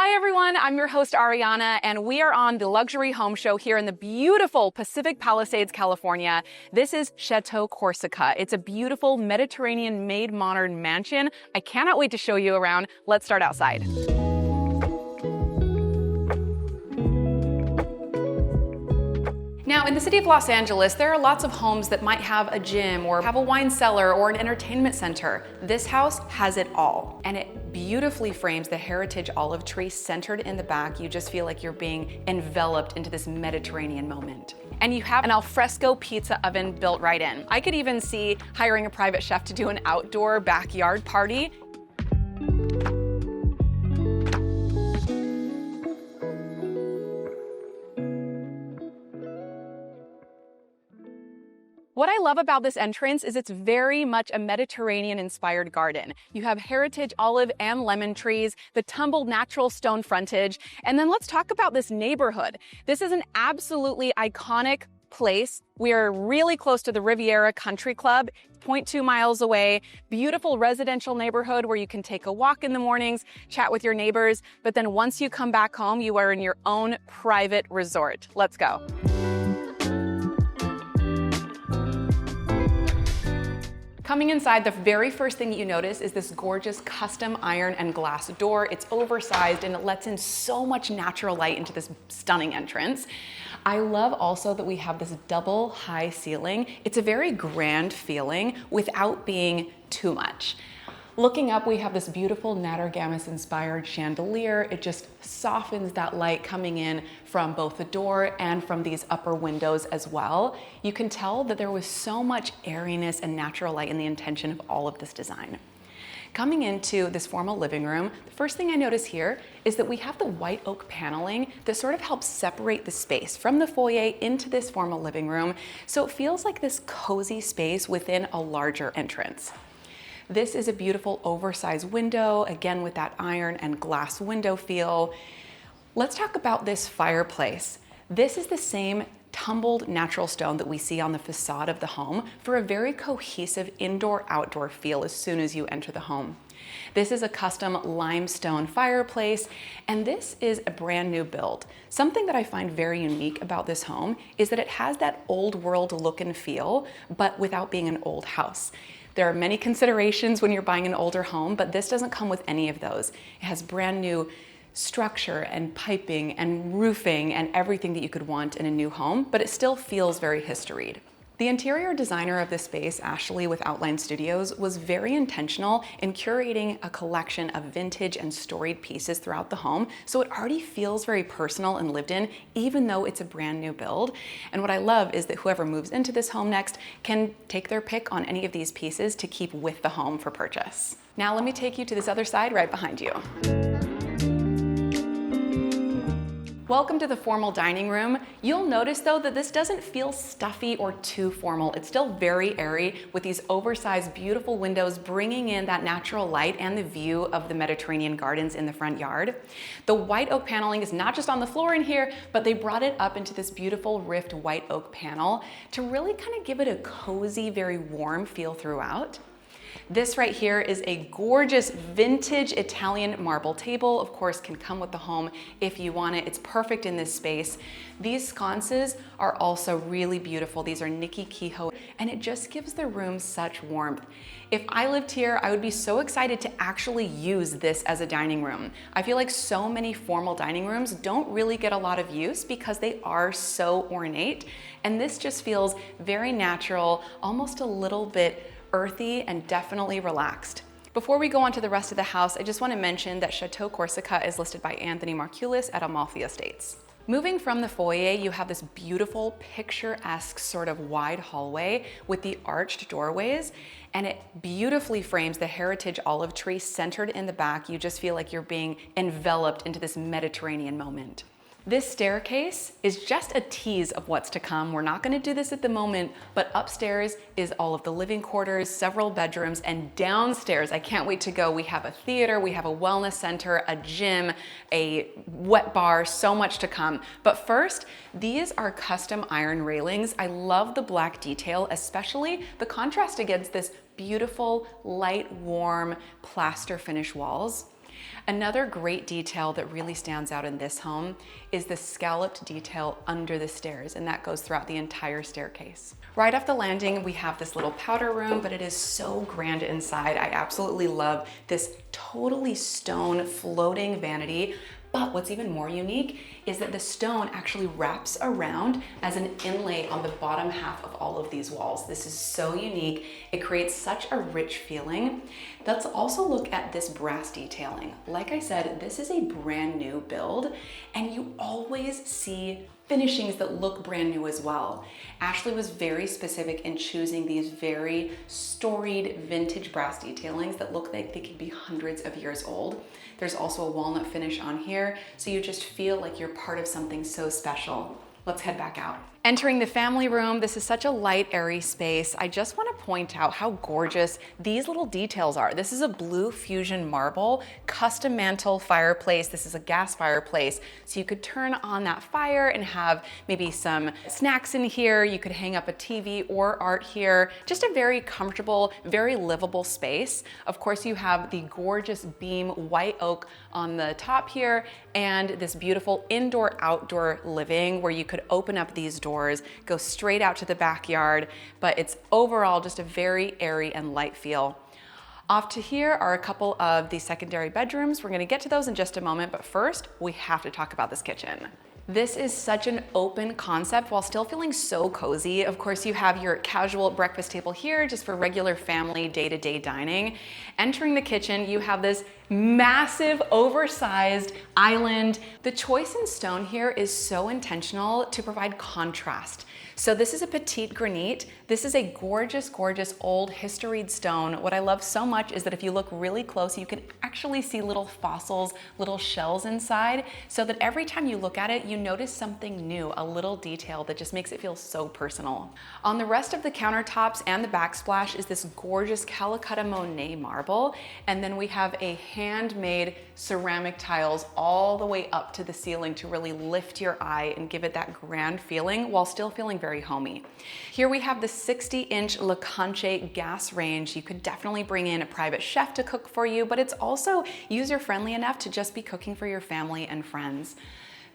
Hi everyone, I'm your host Ariana, and we are on the luxury home show here in the beautiful Pacific Palisades, California. This is Chateau Corsica. It's a beautiful Mediterranean-made modern mansion. I cannot wait to show you around. Let's start outside. Now, in the city of Los Angeles, there are lots of homes that might have a gym or have a wine cellar or an entertainment center. This house has it all, and it beautifully frames the heritage olive tree centered in the back. You just feel like you're being enveloped into this Mediterranean moment. And you have an alfresco pizza oven built right in. I could even see hiring a private chef to do an outdoor backyard party. What I love about this entrance is it's very much a Mediterranean-inspired garden. You have heritage olive and lemon trees, the tumbled natural stone frontage, and then let's talk about this neighborhood. This is an absolutely iconic place. We are really close to the Riviera Country Club, 0.2 miles away. Beautiful residential neighborhood where you can take a walk in the mornings, chat with your neighbors, but then once you come back home, you are in your own private resort. Let's go. Coming inside, the very first thing you notice is this gorgeous custom iron and glass door. It's oversized and it lets in so much natural light into this stunning entrance. I love also that we have this double high ceiling. It's a very grand feeling without being too much. Looking up, we have this beautiful Nattergamas-inspired chandelier. It just softens that light coming in from both the door and from these upper windows as well. You can tell that there was so much airiness and natural light in the intention of all of this design. Coming into this formal living room, the first thing I notice here is that we have the white oak paneling that sort of helps separate the space from the foyer into this formal living room, so it feels like this cozy space within a larger entrance. This is a beautiful oversized window, again with that iron and glass window feel. Let's talk about this fireplace. This is the same tumbled natural stone that we see on the facade of the home for a very cohesive indoor-outdoor feel as soon as you enter the home. This is a custom limestone fireplace, and this is a brand new build. Something that I find very unique about this home is that it has that old world look and feel, but without being an old house. There are many considerations when you're buying an older home, but this doesn't come with any of those. It has brand new structure and piping and roofing and everything that you could want in a new home, but it still feels very historied. The interior designer of this space, Ashley with Outline Studios, was very intentional in curating a collection of vintage and storied pieces throughout the home, so it already feels very personal and lived in, even though it's a brand new build. And what I love is that whoever moves into this home next can take their pick on any of these pieces to keep with the home for purchase. Now let me take you to this other side right behind you. Welcome to the formal dining room. You'll notice though that this doesn't feel stuffy or too formal. It's still very airy with these oversized, beautiful windows bringing in that natural light and the view of the Mediterranean gardens in the front yard. The white oak paneling is not just on the floor in here, but they brought it up into this beautiful rift white oak panel to really kind of give it a cozy, very warm feel throughout. This right here is a gorgeous vintage Italian marble table. Of course, can come with the home if you want it. It's perfect in this space. These sconces are also really beautiful. These are Nikki Kehoe, and it just gives the room such warmth. If I lived here, I would be so excited to actually use this as a dining room. I feel like so many formal dining rooms don't really get a lot of use because they are so ornate, and this just feels very natural, almost a little bit earthy and definitely relaxed. Before we go on to the rest of the house, I just want to mention that Chateau Corsica is listed by Anthony Marculis at Amalfi Estates. Moving from the foyer, you have this beautiful picturesque sort of wide hallway with the arched doorways, and it beautifully frames the heritage olive tree centered in the back. You just feel like you're being enveloped into this Mediterranean moment. This staircase is just a tease of what's to come. We're not going to do this at the moment, but upstairs is all of the living quarters, several bedrooms, and downstairs, I can't wait to go. We have a theater, we have a wellness center, a gym, a wet bar, so much to come. But first, these are custom iron railings. I love the black detail, especially the contrast against this beautiful, light, warm plaster finish walls. Another great detail that really stands out in this home is the scalloped detail under the stairs, and that goes throughout the entire staircase. Right off the landing, we have this little powder room, but it is so grand inside. I absolutely love this totally stone floating vanity. But what's even more unique is that the stone actually wraps around as an inlay on the bottom half of all of these walls. This is so unique. It creates such a rich feeling. Let's also look at this brass detailing. Like I said, this is a brand new build, and you always see finishings that look brand new as well. Ashley was very specific in choosing these very storied vintage brass detailings that look like they could be hundreds of years old. There's also a walnut finish on here, so you just feel like you're part of something so special. Let's head back out. Entering the family room, this is such a light, airy space. I just want to point out how gorgeous these little details are. This is a blue fusion marble, custom mantle fireplace. This is a gas fireplace, so you could turn on that fire and have maybe some snacks in here. You could hang up a TV or art here. Just a very comfortable, very livable space. Of course, you have the gorgeous beam white oak on the top here, and this beautiful indoor-outdoor living where you could open up these doors, go straight out to the backyard, but it's overall just a very airy and light feel. Off to here are a couple of the secondary bedrooms. We're gonna get to those in just a moment, but first, we have to talk about this kitchen. This is such an open concept while still feeling so cozy. Of course, you have your casual breakfast table here just for regular family day-to-day dining. Entering the kitchen, you have this massive oversized island. The choice in stone here is so intentional to provide contrast. So this is a petite granite. This is a gorgeous, gorgeous old historied stone. What I love so much is that if you look really close, you can actually see little fossils, little shells inside, so that every time you look at it, you notice something new, a little detail that just makes it feel so personal. On the rest of the countertops and the backsplash is this gorgeous Calacatta Monet marble, and then we have a handmade ceramic tiles all the way up to the ceiling to really lift your eye and give it that grand feeling while still feeling very homey. Here we have the 60-inch La Conche gas range. You could definitely bring in a private chef to cook for you, but it's also user-friendly enough to just be cooking for your family and friends.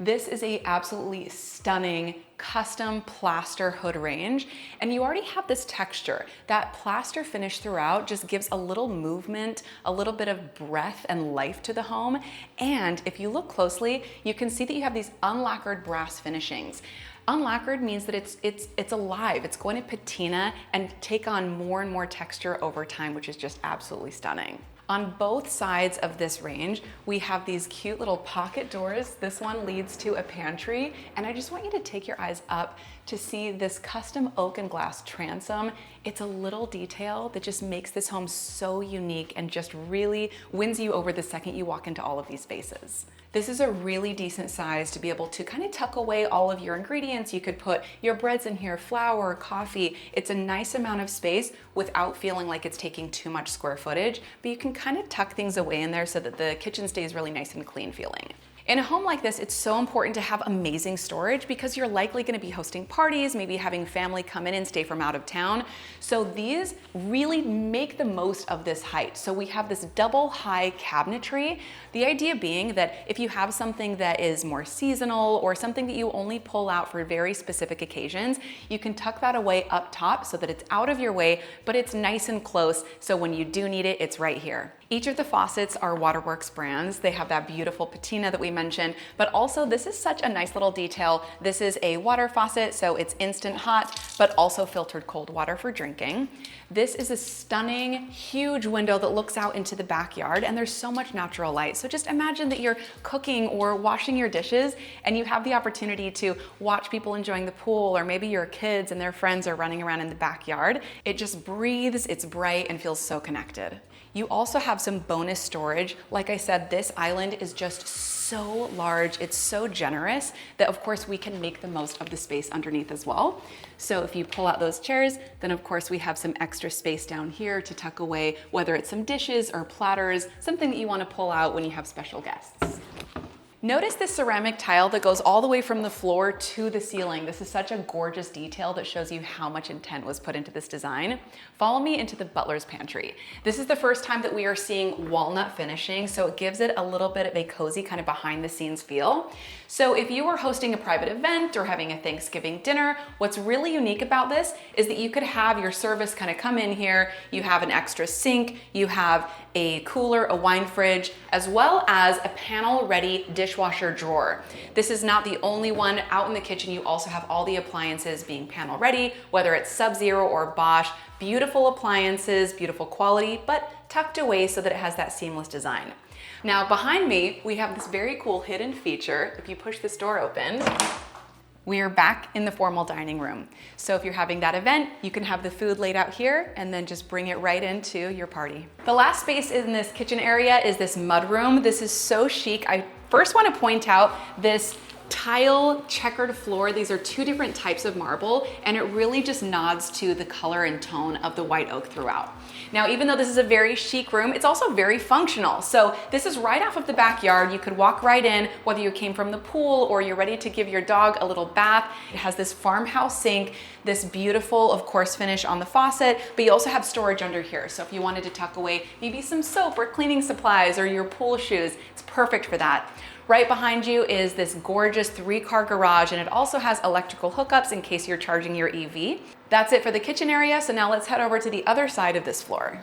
This is a absolutely stunning custom plaster hood range, and you already have this texture. That plaster finish throughout just gives a little movement, a little bit of breath and life to the home. And if you look closely, you can see that you have these unlacquered brass finishings. Unlacquered means that it's alive. It's going to patina and take on more and more texture over time, which is just absolutely stunning. On both sides of this range, we have these cute little pocket doors. This one leads to a pantry, and I just want you to take your eyes up to see this custom oak and glass transom. It's a little detail that just makes this home so unique and just really wins you over the second you walk into all of these spaces. This is a really decent size to be able to kind of tuck away all of your ingredients. You could put your breads in here, flour, coffee. It's a nice amount of space without feeling like it's taking too much square footage, but you can kind of tuck things away in there so that the kitchen stays really nice and clean feeling. In a home like this, it's so important to have amazing storage because you're likely going to be hosting parties, maybe having family come in and stay from out of town. So these really make the most of this height. So we have this double high cabinetry. The idea being that if you have something that is more seasonal or something that you only pull out for very specific occasions, you can tuck that away up top so that it's out of your way, but it's nice and close. So when you do need it, it's right here. Each of the faucets are Waterworks brands. They have that beautiful patina that we mentioned, but also this is such a nice little detail. This is a water faucet, so it's instant hot, but also filtered cold water for drinking. This is a stunning, huge window that looks out into the backyard, and there's so much natural light. So just imagine that you're cooking or washing your dishes, and you have the opportunity to watch people enjoying the pool, or maybe your kids and their friends are running around in the backyard. It just breathes, it's bright, and feels so connected. You also have some bonus storage. Like I said, this island is just so large, it's so generous that of course we can make the most of the space underneath as well. So if you pull out those chairs, then of course we have some extra space down here to tuck away, whether it's some dishes or platters, something that you want to pull out when you have special guests. Notice this ceramic tile that goes all the way from the floor to the ceiling. This is such a gorgeous detail that shows you how much intent was put into this design. Follow me into the butler's pantry. This is the first time that we are seeing walnut finishing, so it gives it a little bit of a cozy kind of behind the scenes feel. So if you were hosting a private event or having a Thanksgiving dinner, what's really unique about this is that you could have your service kind of come in here, you have an extra sink, you have a cooler, a wine fridge, as well as a panel-ready dishwasher drawer. This is not the only one. Out in the kitchen, you also have all the appliances being panel-ready, whether it's Sub-Zero or Bosch. Beautiful appliances, beautiful quality, but tucked away so that it has that seamless design. Now, behind me, we have this very cool hidden feature. If you push this door open, we are back in the formal dining room. So if you're having that event, you can have the food laid out here and then just bring it right into your party. The last space in this kitchen area is this mudroom. This is so chic. I first want to point out this tile checkered floor. These are two different types of marble, and it really just nods to the color and tone of the white oak throughout. Now, even though this is a very chic room, it's also very functional. So this is right off of the backyard. You could walk right in, whether you came from the pool or you're ready to give your dog a little bath. It has this farmhouse sink, this beautiful, of course, finish on the faucet, but you also have storage under here. So if you wanted to tuck away maybe some soap or cleaning supplies or your pool shoes, it's perfect for that. Right behind you is this gorgeous 3-car garage, and it also has electrical hookups in case you're charging your EV. That's it for the kitchen area, so now let's head over to the other side of this floor.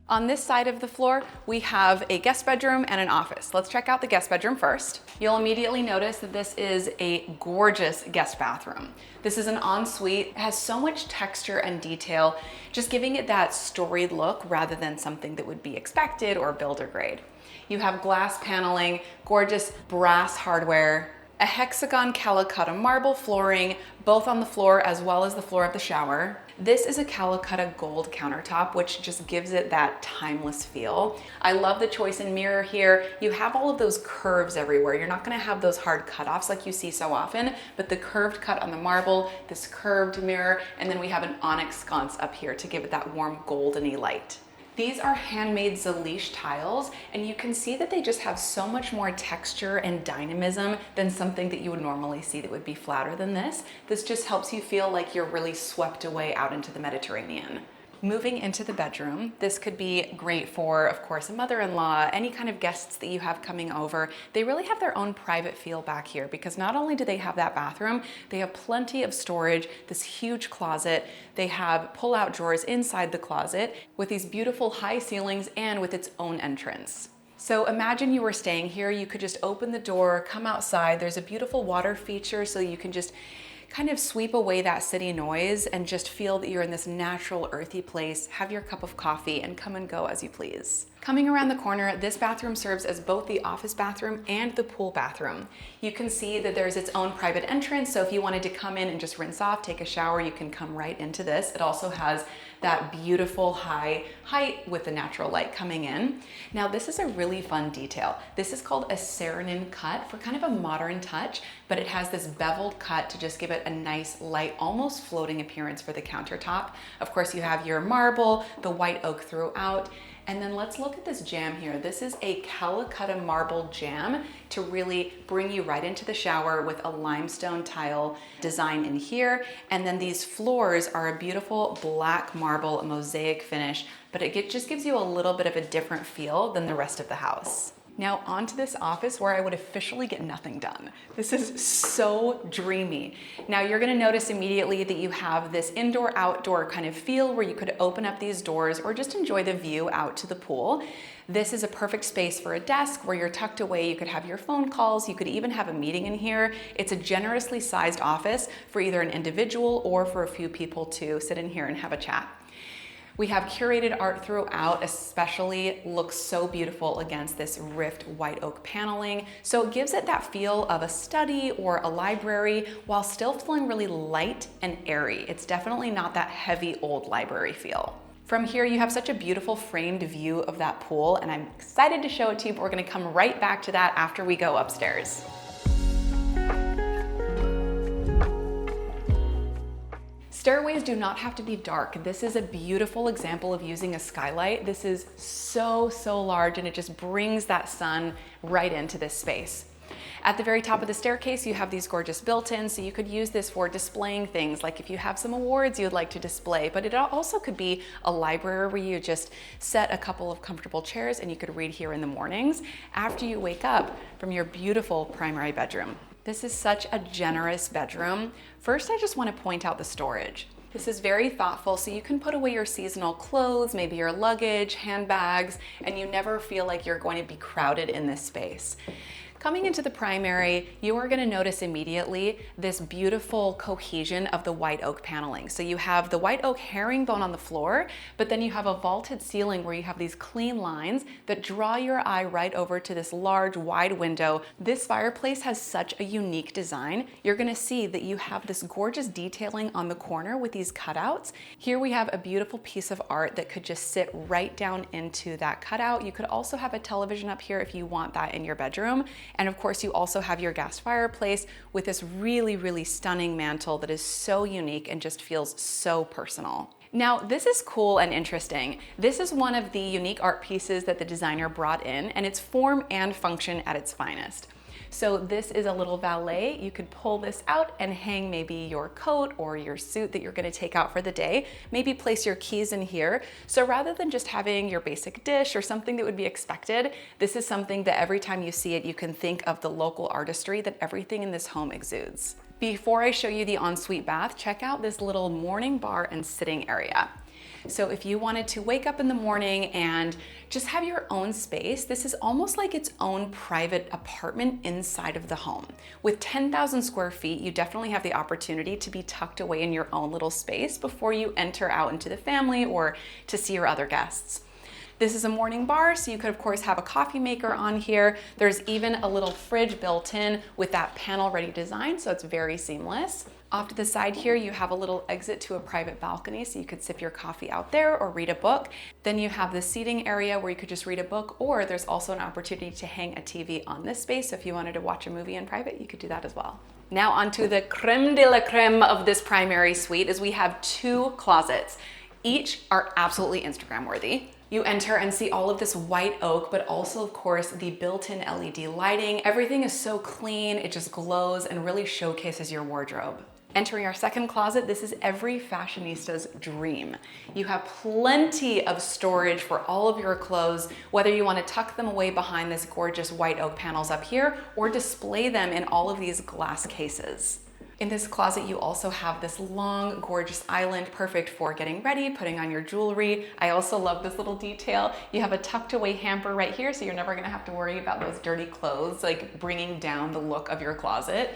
On this side of the floor, we have a guest bedroom and an office. Let's check out the guest bedroom first. You'll immediately notice that this is a gorgeous guest bathroom. This is an ensuite. It has so much texture and detail, just giving it that storied look rather than something that would be expected or builder grade. You have glass paneling, gorgeous brass hardware, a hexagon Calacatta marble flooring, both on the floor as well as the floor of the shower. This is a Calacatta gold countertop, which just gives it that timeless feel. I love the choice in mirror here. You have all of those curves everywhere. You're not gonna have those hard cutoffs like you see so often, but the curved cut on the marble, this curved mirror, and then we have an onyx sconce up here to give it that warm goldeny light. These are handmade Zalish tiles, and you can see that they just have so much more texture and dynamism than something that you would normally see that would be flatter than this. This just helps you feel like you're really swept away out into the Mediterranean. Moving into the bedroom, this could be great for, of course, a mother-in-law, any kind of guests that you have coming over. They really have their own private feel back here because not only do they have that bathroom, they have plenty of storage, this huge closet. They have pull-out drawers inside the closet with these beautiful high ceilings and with its own entrance. So imagine you were staying here, you could just open the door, come outside. There's a beautiful water feature so you can just kind of sweep away that city noise and just feel that you're in this natural, earthy place, have your cup of coffee, and come and go as you please. Coming around the corner, this bathroom serves as both the office bathroom and the pool bathroom. You can see that there's its own private entrance, so if you wanted to come in and just rinse off, take a shower, you can come right into this. It also has that beautiful high height with the natural light coming in. Now, this is a really fun detail. This is called a Saarinen cut for kind of a modern touch, but it has this beveled cut to just give it a nice light, almost floating appearance for the countertop. Of course, you have your marble, the white oak throughout. And then let's look at this jamb here. This is a Calacatta marble jamb to really bring you right into the shower with a limestone tile design in here. And then these floors are a beautiful black marble mosaic finish, but it just gives you a little bit of a different feel than the rest of the house. Now onto this office where I would officially get nothing done. This is so dreamy. Now you're gonna notice immediately that you have this indoor-outdoor kind of feel where you could open up these doors or just enjoy the view out to the pool. This is a perfect space for a desk where you're tucked away. You could have your phone calls. You could even have a meeting in here. It's a generously sized office for either an individual or for a few people to sit in here and have a chat. We have curated art throughout, especially looks so beautiful against this rift white oak paneling. So it gives it that feel of a study or a library while still feeling really light and airy. It's definitely not that heavy old library feel. From here, you have such a beautiful framed view of that pool, and I'm excited to show it to you, but we're gonna come right back to that after we go upstairs. Stairways do not have to be dark. This is a beautiful example of using a skylight. This is so large, and it just brings that sun right into this space. At the very top of the staircase, you have these gorgeous built-ins, so you could use this for displaying things, like if you have some awards you'd like to display, but it also could be a library where you just set a couple of comfortable chairs and you could read here in the mornings after you wake up from your beautiful primary bedroom. This is such a generous bedroom. First, I just want to point out the storage. This is very thoughtful, so you can put away your seasonal clothes, maybe your luggage, handbags, and you never feel like you're going to be crowded in this space. Coming into the primary, you are going to notice immediately this beautiful cohesion of the white oak paneling. So you have the white oak herringbone on the floor, but then you have a vaulted ceiling where you have these clean lines that draw your eye right over to this large wide window. This fireplace has such a unique design. You're going to see that you have this gorgeous detailing on the corner with these cutouts. Here we have a beautiful piece of art that could just sit right down into that cutout. You could also have a television up here if you want that in your bedroom. And of course, you also have your gas fireplace with this really stunning mantle that is so unique and just feels so personal. Now, this is cool and interesting. This is one of the unique art pieces that the designer brought in, and it's form and function at its finest. So this is a little valet. You could pull this out and hang maybe your coat or your suit that you're going to take out for the day. Maybe place your keys in here. So rather than just having your basic dish or something that would be expected, this is something that every time you see it, you can think of the local artistry that everything in this home exudes. Before I show you the ensuite bath, check out this little morning bar and sitting area. So if you wanted to wake up in the morning and just have your own space, this is almost like its own private apartment inside of the home. With 10,000 square feet, you definitely have the opportunity to be tucked away in your own little space before you enter out into the family or to see your other guests. This is a morning bar, so you could of course have a coffee maker on here. There's even a little fridge built in with that panel ready design, so it's very seamless. Off to the side here, you have a little exit to a private balcony, so you could sip your coffee out there or read a book. Then you have the seating area where you could just read a book, or there's also an opportunity to hang a TV on this space, so if you wanted to watch a movie in private, you could do that as well. Now onto the creme de la creme of this primary suite is we have 2 closets. Each are absolutely Instagram worthy. You enter and see all of this white oak, but also of course the built-in LED lighting. Everything is so clean, it just glows and really showcases your wardrobe. Entering our second closet, this is every fashionista's dream. You have plenty of storage for all of your clothes, whether you want to tuck them away behind this gorgeous white oak panels up here or display them in all of these glass cases. In this closet, you also have this long, gorgeous island, perfect for getting ready, putting on your jewelry. I also love this little detail. You have a tucked away hamper right here, so you're never gonna have to worry about those dirty clothes, like bringing down the look of your closet.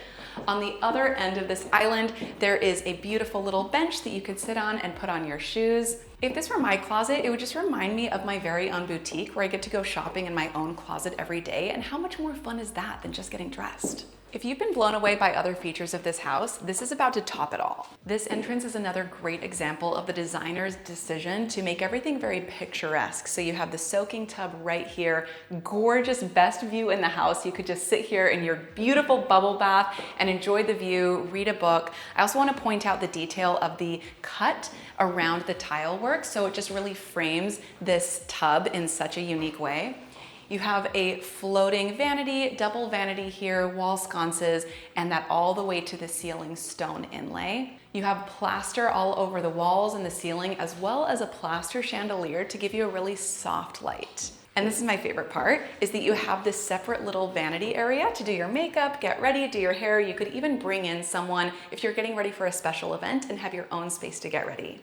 On the other end of this island, there is a beautiful little bench that you could sit on and put on your shoes. If this were my closet, it would just remind me of my very own boutique where I get to go shopping in my own closet every day, and how much more fun is that than just getting dressed? If you've been blown away by other features of this house, this is about to top it all. This entrance is another great example of the designer's decision to make everything very picturesque. So you have the soaking tub right here, gorgeous, best view in the house. You could just sit here in your beautiful bubble bath and enjoy the view, read a book. I also want to point out the detail of the cut around the tile work, so it just really frames this tub in such a unique way. You have a floating vanity, double vanity here, wall sconces, and that all the way to the ceiling stone inlay. You have plaster all over the walls and the ceiling, as well as a plaster chandelier to give you a really soft light. And this is my favorite part, is that you have this separate little vanity area to do your makeup, get ready, do your hair. You could even bring in someone if you're getting ready for a special event and have your own space to get ready.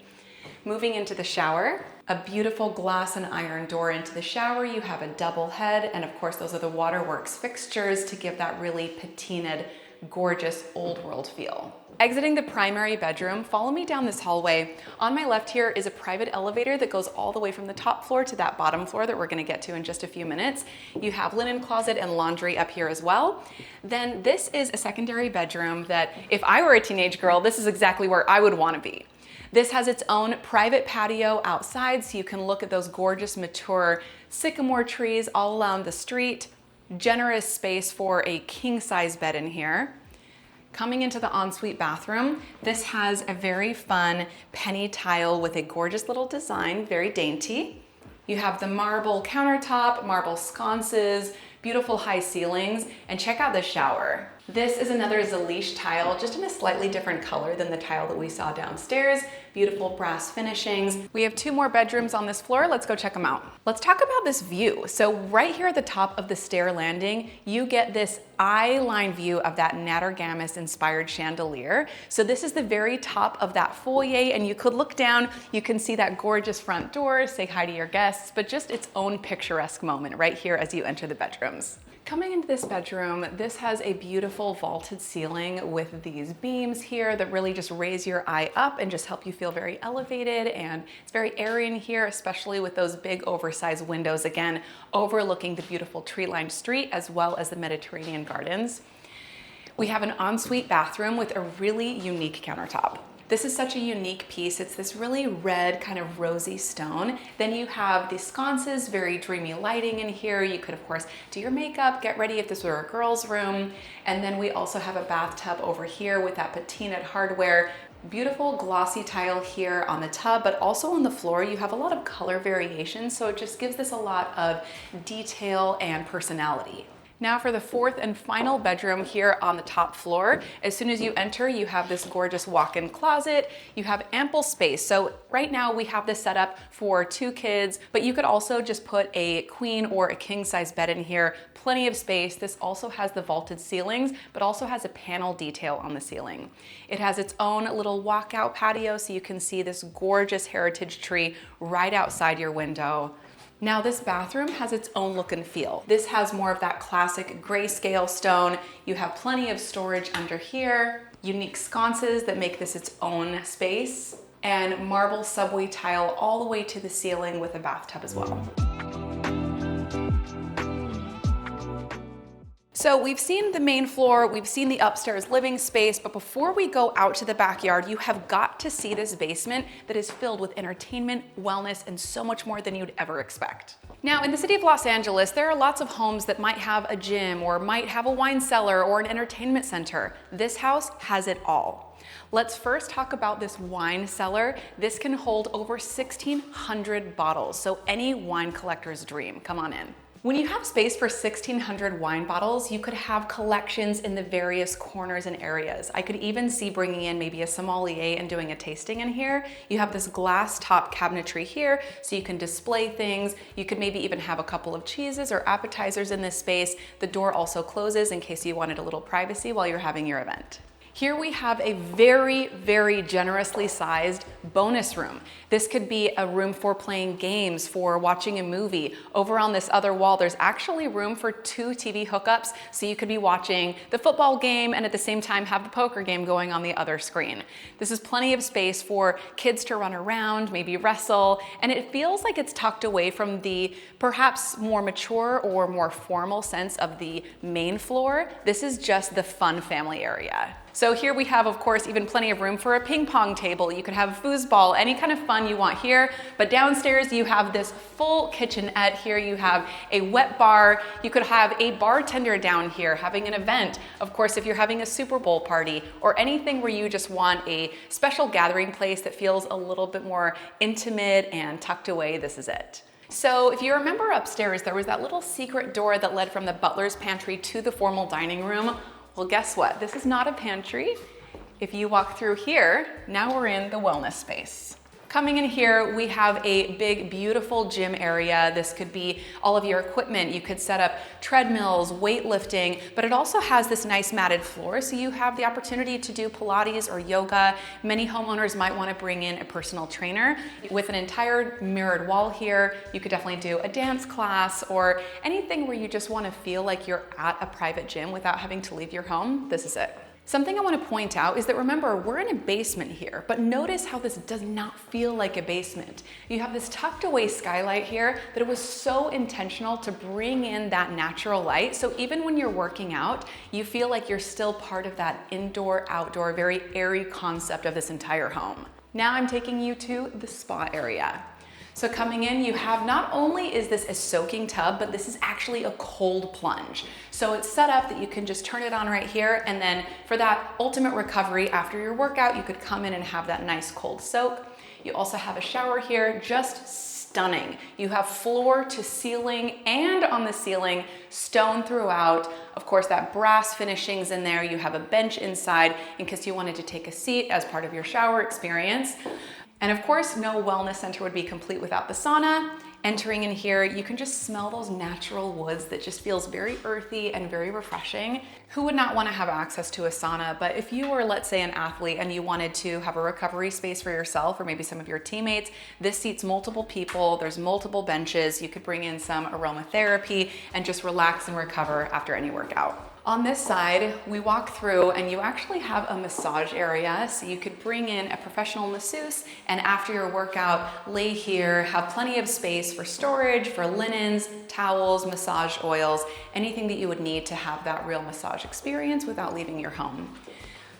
Moving into the shower, a beautiful glass and iron door into the shower. You have a double head, and of course those are the waterworks fixtures to give that really patinaed, gorgeous old world feel. Exiting the primary bedroom, follow me down this hallway. On my left here is a private elevator that goes all the way from the top floor to that bottom floor that we're gonna get to in just a few minutes. You have linen closet and laundry up here as well. Then this is a secondary bedroom that if I were a teenage girl, this is exactly where I would wanna be. This has its own private patio outside, so you can look at those gorgeous mature sycamore trees all around the street. Generous space for a king-size bed in here. Coming into the ensuite bathroom, this has a very fun penny tile with a gorgeous little design, very dainty. You have the marble countertop, marble sconces, beautiful high ceilings, and check out the shower. This is another Zalish tile, just in a slightly different color than the tile that we saw downstairs. Beautiful brass finishings. We have 2 more bedrooms on this floor. Let's go check them out. Let's talk about this view. So right here at the top of the stair landing, you get this eye-line view of that Nattergamas inspired chandelier. So this is the very top of that foyer, and you could look down, you can see that gorgeous front door, say hi to your guests, but just its own picturesque moment right here as you enter the bedrooms. Coming into this bedroom, this has a beautiful vaulted ceiling with these beams here that really just raise your eye up and just help you feel very elevated, and it's very airy in here, especially with those big oversized windows, again, overlooking the beautiful tree-lined street as well as the Mediterranean gardens. We have an ensuite bathroom with a really unique countertop. This is such a unique piece. It's this really red, kind of rosy stone. Then you have the sconces, very dreamy lighting in here. You could, of course, do your makeup, get ready if this were a girl's room. And then we also have a bathtub over here with that patinate hardware. Beautiful glossy tile here on the tub, but also on the floor. You have a lot of color variation, so it just gives this a lot of detail and personality. Now for the 4th and final bedroom here on the top floor. As soon as you enter, you have this gorgeous walk-in closet. You have ample space. So right now we have this set up for 2 kids, but you could also just put a queen or a king size bed in here. Plenty of space. This also has the vaulted ceilings, but also has a panel detail on the ceiling. It has its own little walkout patio, so you can see this gorgeous heritage tree right outside your window. Now this bathroom has its own look and feel. This has more of that classic grayscale stone. You have plenty of storage under here, unique sconces that make this its own space, and marble subway tile all the way to the ceiling with a bathtub as well. So we've seen the main floor, we've seen the upstairs living space, but before we go out to the backyard, you have got to see this basement that is filled with entertainment, wellness, and so much more than you'd ever expect. Now, in the city of Los Angeles, there are lots of homes that might have a gym or might have a wine cellar or an entertainment center. This house has it all. Let's first talk about this wine cellar. This can hold over 1,600 bottles, so any wine collector's dream. Come on in. When you have space for 1,600 wine bottles, you could have collections in the various corners and areas. I could even see bringing in maybe a sommelier and doing a tasting in here. You have this glass top cabinetry here, so you can display things. You could maybe even have a couple of cheeses or appetizers in this space. The door also closes in case you wanted a little privacy while you're having your event. Here we have a very, very generously sized bonus room. This could be a room for playing games, for watching a movie. Over on this other wall, there's actually room for 2 TV hookups, so you could be watching the football game and at the same time have the poker game going on the other screen. This is plenty of space for kids to run around, maybe wrestle, and it feels like it's tucked away from the perhaps more mature or more formal sense of the main floor. This is just the fun family area. So here we have, of course, even plenty of room for a ping pong table. You could have foosball, any kind of fun you want here. But downstairs, you have this full kitchenette. Here you have a wet bar. You could have a bartender down here having an event. Of course, if you're having a Super Bowl party or anything where you just want a special gathering place that feels a little bit more intimate and tucked away, this is it. So if you remember upstairs, there was that little secret door that led from the butler's pantry to the formal dining room. Well, guess what? This is not a pantry. If you walk through here, now we're in the wellness space. Coming in here, we have a big, beautiful gym area. This could be all of your equipment. You could set up treadmills, weightlifting, but it also has this nice matted floor, so you have the opportunity to do Pilates or yoga. Many homeowners might want to bring in a personal trainer. With an entire mirrored wall here, you could definitely do a dance class or anything where you just want to feel like you're at a private gym without having to leave your home. This is it. Something I want to point out is that, remember, we're in a basement here, but notice how this does not feel like a basement. You have this tucked away skylight here, but it was so intentional to bring in that natural light. So even when you're working out, you feel like you're still part of that indoor-outdoor, very airy concept of this entire home. Now I'm taking you to the spa area. So coming in, you have not only is this a soaking tub, but this is actually a cold plunge. So it's set up that you can just turn it on right here, and then for that ultimate recovery after your workout, you could come in and have that nice cold soak. You also have a shower here, just stunning. You have floor to ceiling, and on the ceiling, stone throughout. Of course, that brass finishings in there. You have a bench inside in case you wanted to take a seat as part of your shower experience. And of course, no wellness center would be complete without the sauna. Entering in here, you can just smell those natural woods that just feels very earthy and very refreshing. Who would not want to have access to a sauna? But if you were, let's say, an athlete and you wanted to have a recovery space for yourself or maybe some of your teammates, this seats multiple people, there's multiple benches, you could bring in some aromatherapy and just relax and recover after any workout. On this side, we walk through and you actually have a massage area, so you could bring in a professional masseuse and after your workout, lay here, have plenty of space for storage, for linens, towels, massage oils, anything that you would need to have that real massage experience without leaving your home.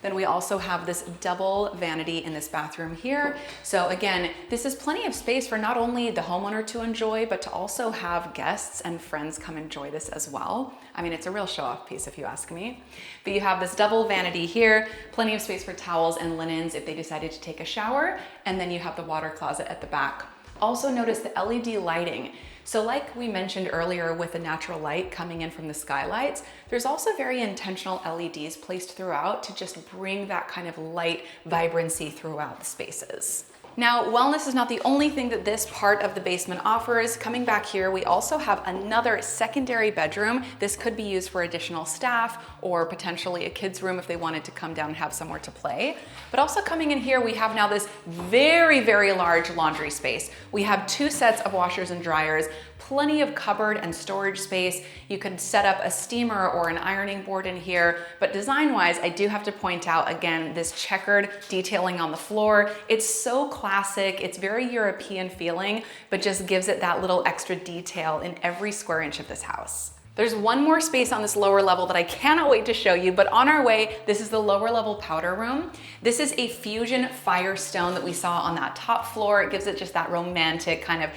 Then we also have this double vanity in this bathroom here. So again, this is plenty of space for not only the homeowner to enjoy, but to also have guests and friends come enjoy this as well. I mean, it's a real show-off piece if you ask me. But you have this double vanity here, plenty of space for towels and linens if they decided to take a shower, and then you have the water closet at the back. Also notice the LED lighting. So like we mentioned earlier with the natural light coming in from the skylights, there's also very intentional LEDs placed throughout to just bring that kind of light vibrancy throughout the spaces. Now, wellness is not the only thing that this part of the basement offers. Coming back here, we also have another secondary bedroom. This could be used for additional staff or potentially a kid's room if they wanted to come down and have somewhere to play. But also coming in here, we have now this very, very large laundry space. We have 2 sets of washers and dryers, plenty of cupboard and storage space. You could set up a steamer or an ironing board in here, but design-wise, I do have to point out, again, this checkered detailing on the floor. It's so classic, it's very European feeling, but just gives it that little extra detail in every square inch of this house. There's one more space on this lower level that I cannot wait to show you, but on our way, this is the lower level powder room. This is a fusion firestone that we saw on that top floor. It gives it just that romantic kind of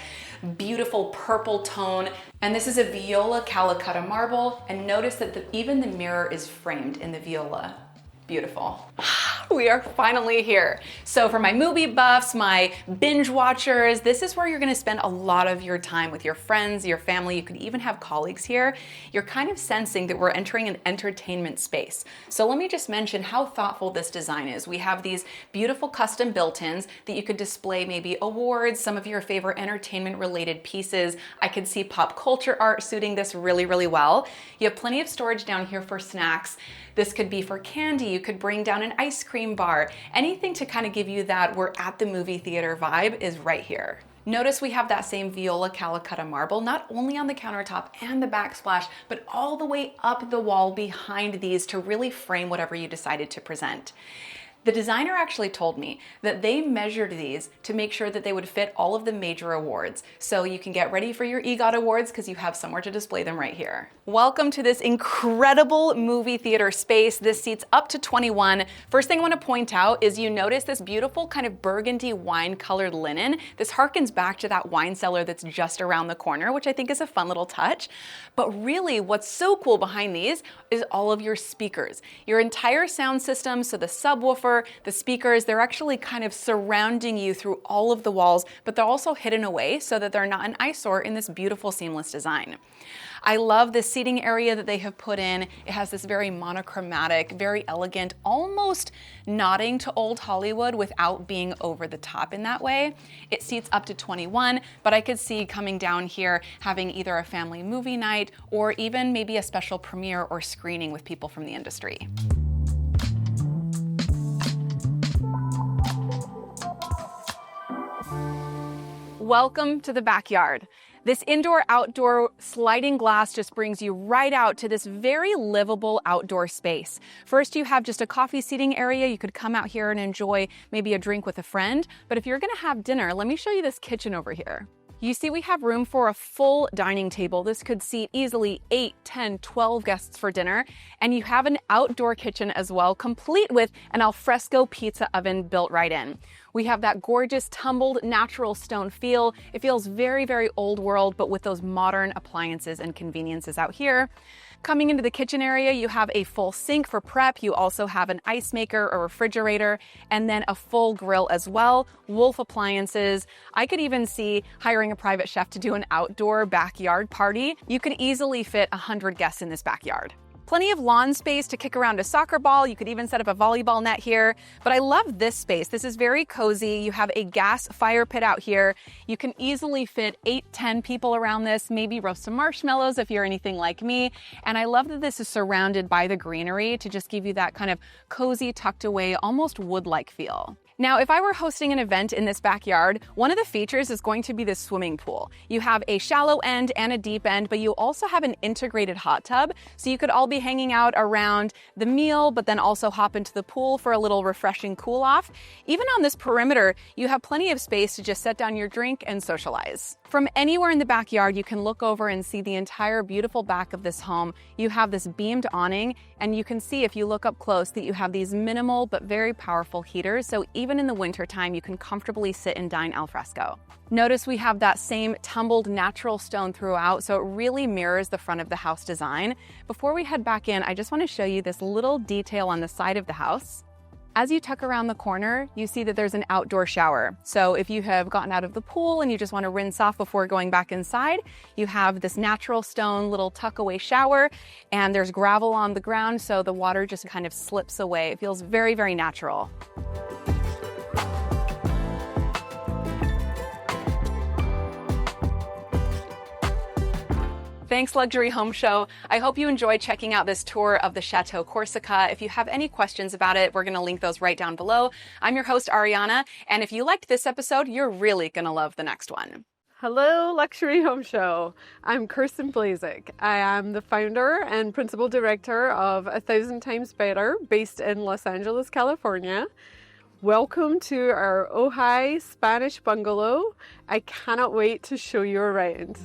beautiful purple tone. And this is a viola Calacatta marble. And notice that even the mirror is framed in the viola. Beautiful. We are finally here. So for my movie buffs, my binge watchers, this is where you're gonna spend a lot of your time with your friends, your family. You could even have colleagues here. You're kind of sensing that we're entering an entertainment space. So let me just mention how thoughtful this design is. We have these beautiful custom built-ins that you could display maybe awards, some of your favorite entertainment related pieces. I could see pop culture art suiting this really, really well. You have plenty of storage down here for snacks. This could be for candy. You could bring down an ice cream bar. Anything to kind of give you that we're at the movie theater vibe is right here. Notice we have that same viola Calacatta marble, not only on the countertop and the backsplash, but all the way up the wall behind these to really frame whatever you decided to present. The designer actually told me that they measured these to make sure that they would fit all of the major awards. So you can get ready for your EGOT awards because you have somewhere to display them right here. Welcome to this incredible movie theater space. This seats up to 21. First thing I want to point out is you notice this beautiful kind of burgundy wine colored linen. This harkens back to that wine cellar that's just around the corner, which I think is a fun little touch. But really what's so cool behind these is all of your speakers. Your entire sound system, so the subwoofer, the speakers, they're actually kind of surrounding you through all of the walls, but they're also hidden away so that they're not an eyesore in this beautiful seamless design. I love this seating area that they have put in. It has this very monochromatic, very elegant, almost nodding to old Hollywood without being over the top in that way. It seats up to 21, but I could see coming down here having either a family movie night or even maybe a special premiere or screening with people from the industry. Welcome to the backyard. This indoor-outdoor sliding glass just brings you right out to this very livable outdoor space. First, you have just a coffee seating area. You could come out here and enjoy maybe a drink with a friend. But if you're gonna have dinner, let me show you this kitchen over here. You see we have room for a full dining table. This could seat easily 8, 10, 12 guests for dinner. And you have an outdoor kitchen as well, complete with an alfresco pizza oven built right in. We have that gorgeous tumbled natural stone feel. It feels very, very old world, but with those modern appliances and conveniences out here. Coming into the kitchen area, you have a full sink for prep. You also have an ice maker or refrigerator, and then a full grill as well. Wolf appliances. I could even see hiring a private chef to do an outdoor backyard party. You could easily fit 100 guests in this backyard. Plenty of lawn space to kick around a soccer ball. You could even set up a volleyball net here. But I love this space. This is very cozy. You have a gas fire pit out here. You can easily fit 8-10 people around this, maybe roast some marshmallows if you're anything like me. And I love that this is surrounded by the greenery to just give you that kind of cozy, tucked away, almost wood-like feel. Now, if I were hosting an event in this backyard, one of the features is going to be this swimming pool. You have a shallow end and a deep end, but you also have an integrated hot tub. So you could all be hanging out around the meal, but then also hop into the pool for a little refreshing cool off. Even on this perimeter, you have plenty of space to just set down your drink and socialize. From anywhere in the backyard, you can look over and see the entire beautiful back of this home. You have this beamed awning, and you can see if you look up close that you have these minimal but very powerful heaters. So even in the winter time, you can comfortably sit and dine al fresco. Notice we have that same tumbled natural stone throughout, so it really mirrors the front of the house design. Before we head back in, I just want to show you this little detail on the side of the house. As you tuck around the corner, you see that there's an outdoor shower. So if you have gotten out of the pool and you just want to rinse off before going back inside, you have this natural stone little tuck away shower, and there's gravel on the ground, so the water just kind of slips away. It feels very, very natural. Thanks, Luxury Home Show. I hope you enjoyed checking out this tour of the Chateau Corsica. If you have any questions about it, we're going to link those right down below. I'm your host, Ariana, and if you liked this episode, you're really going to love the next one. Hello, Luxury Home Show. I'm Kirsten Blazek. I am the founder and principal director of 1,000 Times Better, based in Los Angeles, California. Welcome to our Ojai Spanish bungalow. I cannot wait to show you around.